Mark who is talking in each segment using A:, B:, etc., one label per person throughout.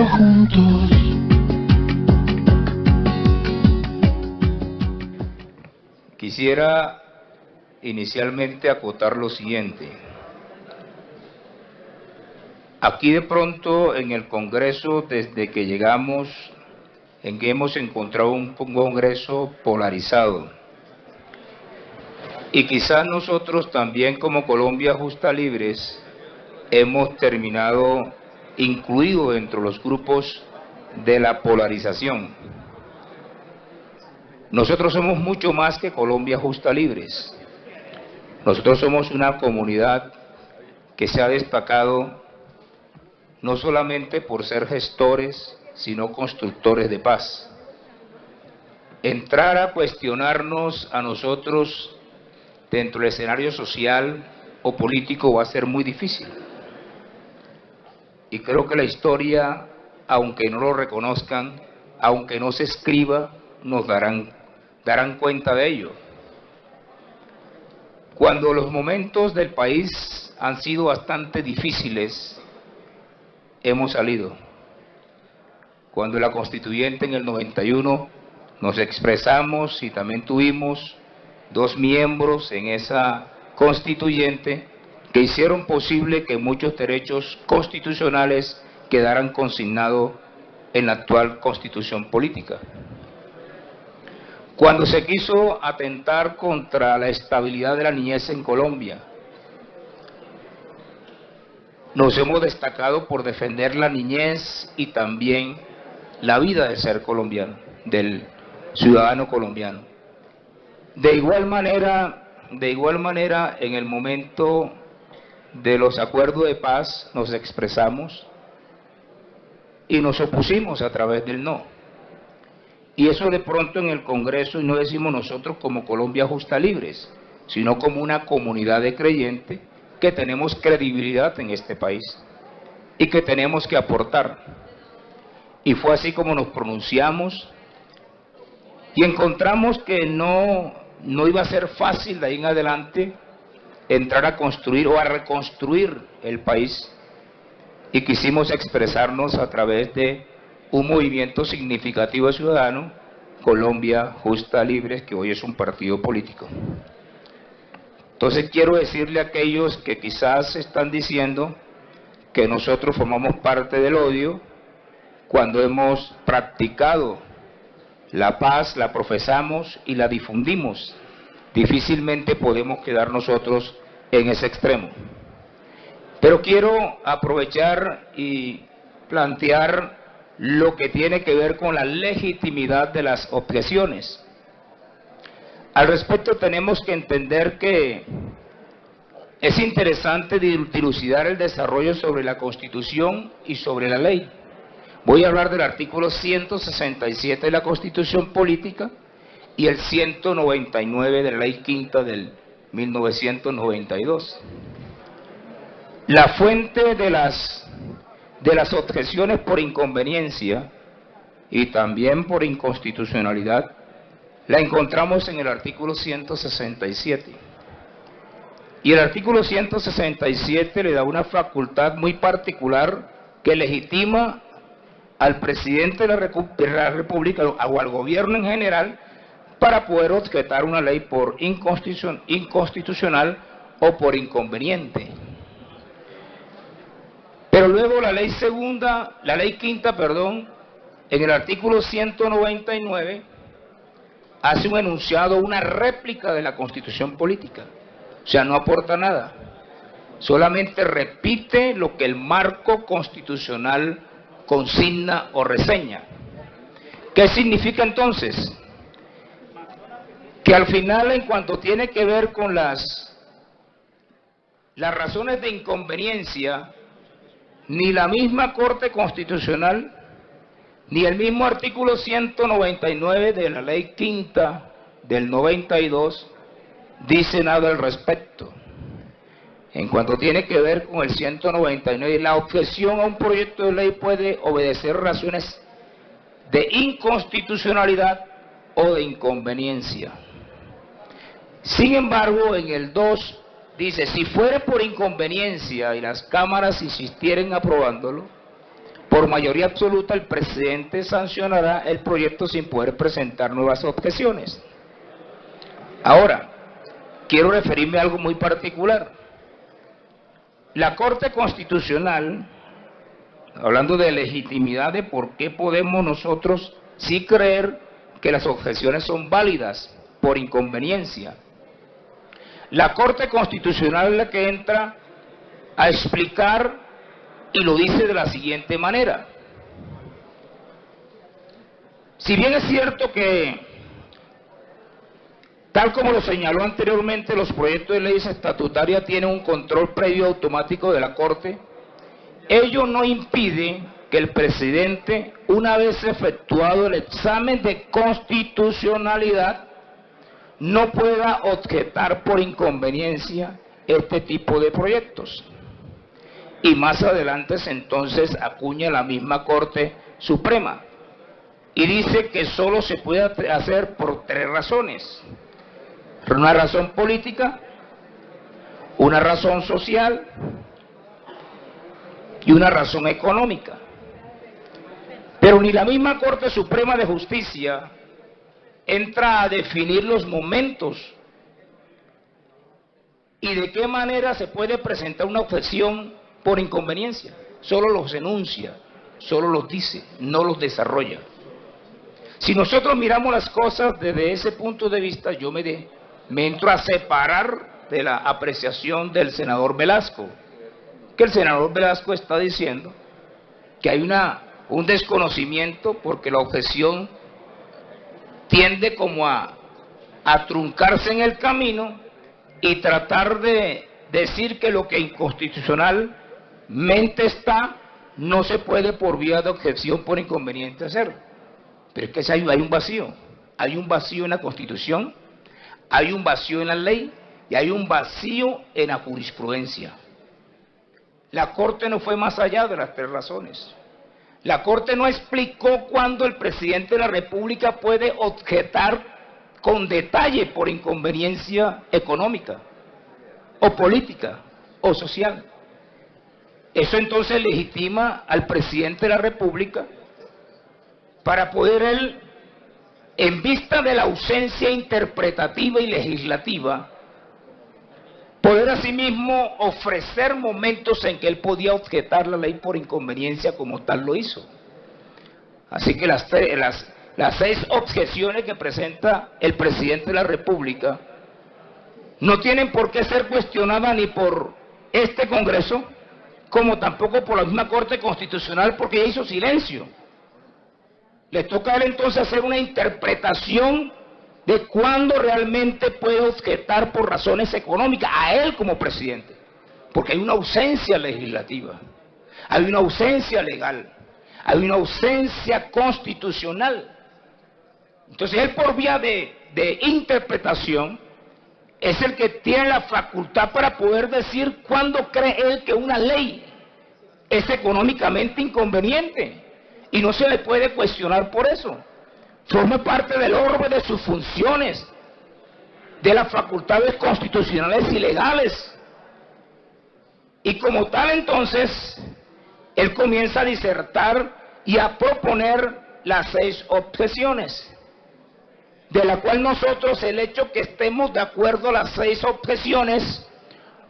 A: juntos.
B: Quisiera inicialmente acotar lo siguiente. Aquí de pronto en el Congreso, desde que llegamos, en que hemos encontrado un Congreso polarizado. Y quizás nosotros también como Colombia Justa Libres hemos terminado incluidos dentro de los grupos de la polarización. Nosotros somos mucho más que Colombia Justa Libres. Nosotros somos una comunidad que se ha destacado no solamente por ser gestores, sino constructores de paz. Entrar a cuestionarnos a nosotros dentro del escenario social o político va a ser muy difícil. Y creo que la historia, aunque no lo reconozcan, aunque no se escriba, nos darán cuenta de ello. Cuando los momentos del país han sido bastante difíciles, hemos salido. Cuando la constituyente en el 91 nos expresamos y también tuvimos 2 miembros en esa constituyente que hicieron posible que muchos derechos constitucionales quedaran consignados en la actual constitución política. Cuando se quiso atentar contra la estabilidad de la niñez en Colombia, nos hemos destacado por defender la niñez y también la vida del ser colombiano, del ciudadano colombiano. De igual manera, en el momento de los acuerdos de paz nos expresamos y nos opusimos a través del no. Y eso de pronto en el Congreso, y no decimos nosotros como Colombia Justa Libres, sino como una comunidad de creyentes que tenemos credibilidad en este país y que tenemos que aportar. Y fue así como nos pronunciamos y encontramos que no iba a ser fácil de ahí en adelante entrar a construir o a reconstruir el país, y quisimos expresarnos a través de un movimiento significativo de ciudadanos, Colombia Justa Libres, que hoy es un partido político. Entonces quiero decirle a aquellos que quizás están diciendo que nosotros formamos parte del odio, cuando hemos practicado la paz, la profesamos y la difundimos, difícilmente podemos quedar nosotros en ese extremo. Pero quiero aprovechar y plantear lo que tiene que ver con la legitimidad de las objeciones. Al respecto tenemos que entender que es interesante dilucidar el desarrollo sobre la Constitución y sobre la ley. Voy a hablar del artículo 167 de la Constitución Política y el 199 de la Ley Quinta del 1992. La fuente de las objeciones por inconveniencia y también por inconstitucionalidad la encontramos en el artículo 167. Y el artículo 167 le da una facultad muy particular que legitima al presidente de la República o al gobierno en general para poder objetar una ley por inconstitucional o por inconveniente. Pero luego la ley quinta, en el artículo 199 hace un enunciado, una réplica de la Constitución Política. O sea, no aporta nada. Solamente repite lo que el marco constitucional consigna o reseña. ¿Qué significa entonces? Que al final, en cuanto tiene que ver con las razones de inconveniencia, ni la misma Corte Constitucional, ni el mismo artículo 199 de la Ley Quinta del 92 dice nada al respecto. En cuanto tiene que ver con el 199, la objeción a un proyecto de ley puede obedecer razones de inconstitucionalidad o de inconveniencia. Sin embargo, en el 2 dice, si fuere por inconveniencia y las cámaras insistieren aprobándolo, por mayoría absoluta el presidente sancionará el proyecto sin poder presentar nuevas objeciones. Ahora, quiero referirme a algo muy particular. La Corte Constitucional, hablando de legitimidad de por qué podemos nosotros sí creer que las objeciones son válidas por inconveniencia. La Corte Constitucional es la que entra a explicar y lo dice de la siguiente manera. Si bien es cierto que, tal como lo señaló anteriormente, los proyectos de leyes estatutarias tienen un control previo automático de la Corte, ello no impide que el presidente, una vez efectuado el examen de constitucionalidad, no pueda objetar por inconveniencia este tipo de proyectos. Y más adelante entonces acuña la misma Corte Suprema y dice que solo se puede hacer por tres razones: una razón política, una razón social y una razón económica. Pero ni la misma Corte Suprema de Justicia entra a definir los momentos y de qué manera se puede presentar una objeción por inconveniencia. Solo los enuncia, solo los dice, no los desarrolla. Si nosotros miramos las cosas desde ese punto de vista, yo me entro a separar de la apreciación del senador Velasco, que el senador Velasco está diciendo que hay un desconocimiento porque la objeción tiende como a truncarse en el camino y tratar de decir que lo que inconstitucionalmente está no se puede por vía de objeción por inconveniente hacer. Pero es que hay un vacío en la Constitución, hay un vacío en la ley y hay un vacío en la jurisprudencia. La Corte no fue más allá de las tres razones. La Corte no explicó cuándo el presidente de la República puede objetar con detalle por inconveniencia económica, o política, o social. Eso entonces legitima al presidente de la República para poder él, en vista de la ausencia interpretativa y legislativa, poder asimismo ofrecer momentos en que él podía objetar la ley por inconveniencia como tal lo hizo. Así que las 6 objeciones que presenta el presidente de la República no tienen por qué ser cuestionadas ni por este Congreso, como tampoco por la misma Corte Constitucional, porque ella hizo silencio. Le toca a él entonces hacer una interpretación de cuándo realmente puede objetar por razones económicas, a él como presidente, porque hay una ausencia legislativa, hay una ausencia legal, hay una ausencia constitucional. Entonces él, por vía de interpretación, es el que tiene la facultad para poder decir cuándo cree él que una ley es económicamente inconveniente, y no se le puede cuestionar por eso. Forma parte del orbe de sus funciones, de las facultades constitucionales y legales. Y como tal entonces, él comienza a disertar y a proponer las 6 objeciones, de la cual nosotros, el hecho que estemos de acuerdo a las 6 objeciones,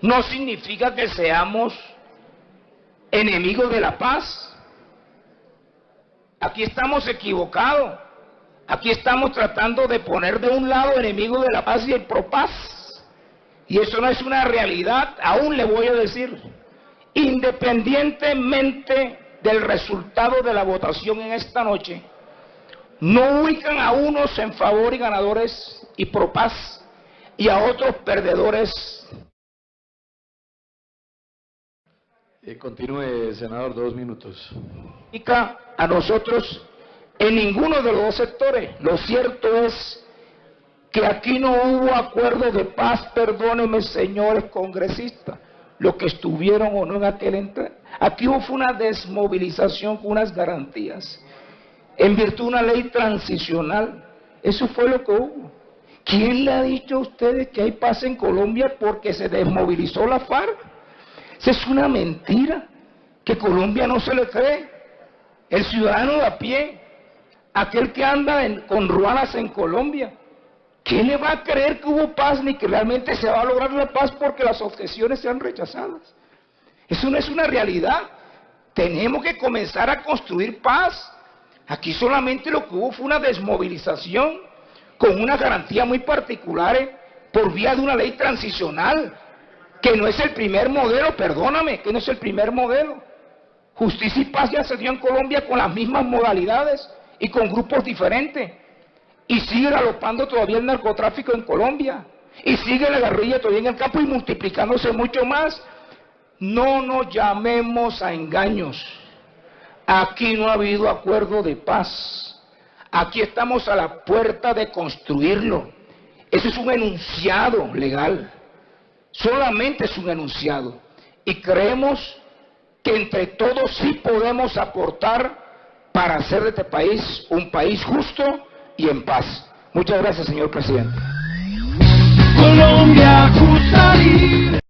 B: no significa que seamos enemigos de la paz. Aquí estamos equivocados. Aquí estamos tratando de poner de un lado enemigos de la paz y el propaz. Y eso no es una realidad, aún le voy a decir. Independientemente del resultado de la votación en esta noche, no ubican a unos en favor y ganadores y propaz y a otros perdedores.
A: Continúe, senador, 2 minutos.
B: A nosotros en ninguno de los dos sectores. Lo cierto es que aquí no hubo acuerdo de paz, perdónenme señores congresistas, los que estuvieron o no en aquel entonces. Aquí hubo una desmovilización con unas garantías, en virtud de una ley transicional. Eso fue lo que hubo. ¿Quién le ha dicho a ustedes que hay paz en Colombia porque se desmovilizó la FARC? Esa es una mentira que Colombia no se le cree. el ciudadano de a pie, aquel que anda con ruanas en Colombia, ¿quién le va a creer que hubo paz ni que realmente se va a lograr la paz porque las objeciones sean rechazadas? Eso no es una realidad. Tenemos que comenzar a construir paz. Aquí solamente lo que hubo fue una desmovilización con unas garantías muy particulares por vía de una ley transicional, que no es el primer modelo, perdóname, que no es el primer modelo. Justicia y Paz ya se dio en Colombia con las mismas modalidades y con grupos diferentes. Y sigue galopando todavía el narcotráfico en Colombia. Y sigue la guerrilla todavía en el campo y multiplicándose mucho más. No nos llamemos a engaños. Aquí no ha habido acuerdo de paz. Aquí estamos a la puerta de construirlo. Eso es un enunciado legal. Solamente es un enunciado. Y creemos que entre todos sí podemos aportar para hacer de este país un país justo y en paz. Muchas gracias, señor presidente.
C: Colombia justa, libre.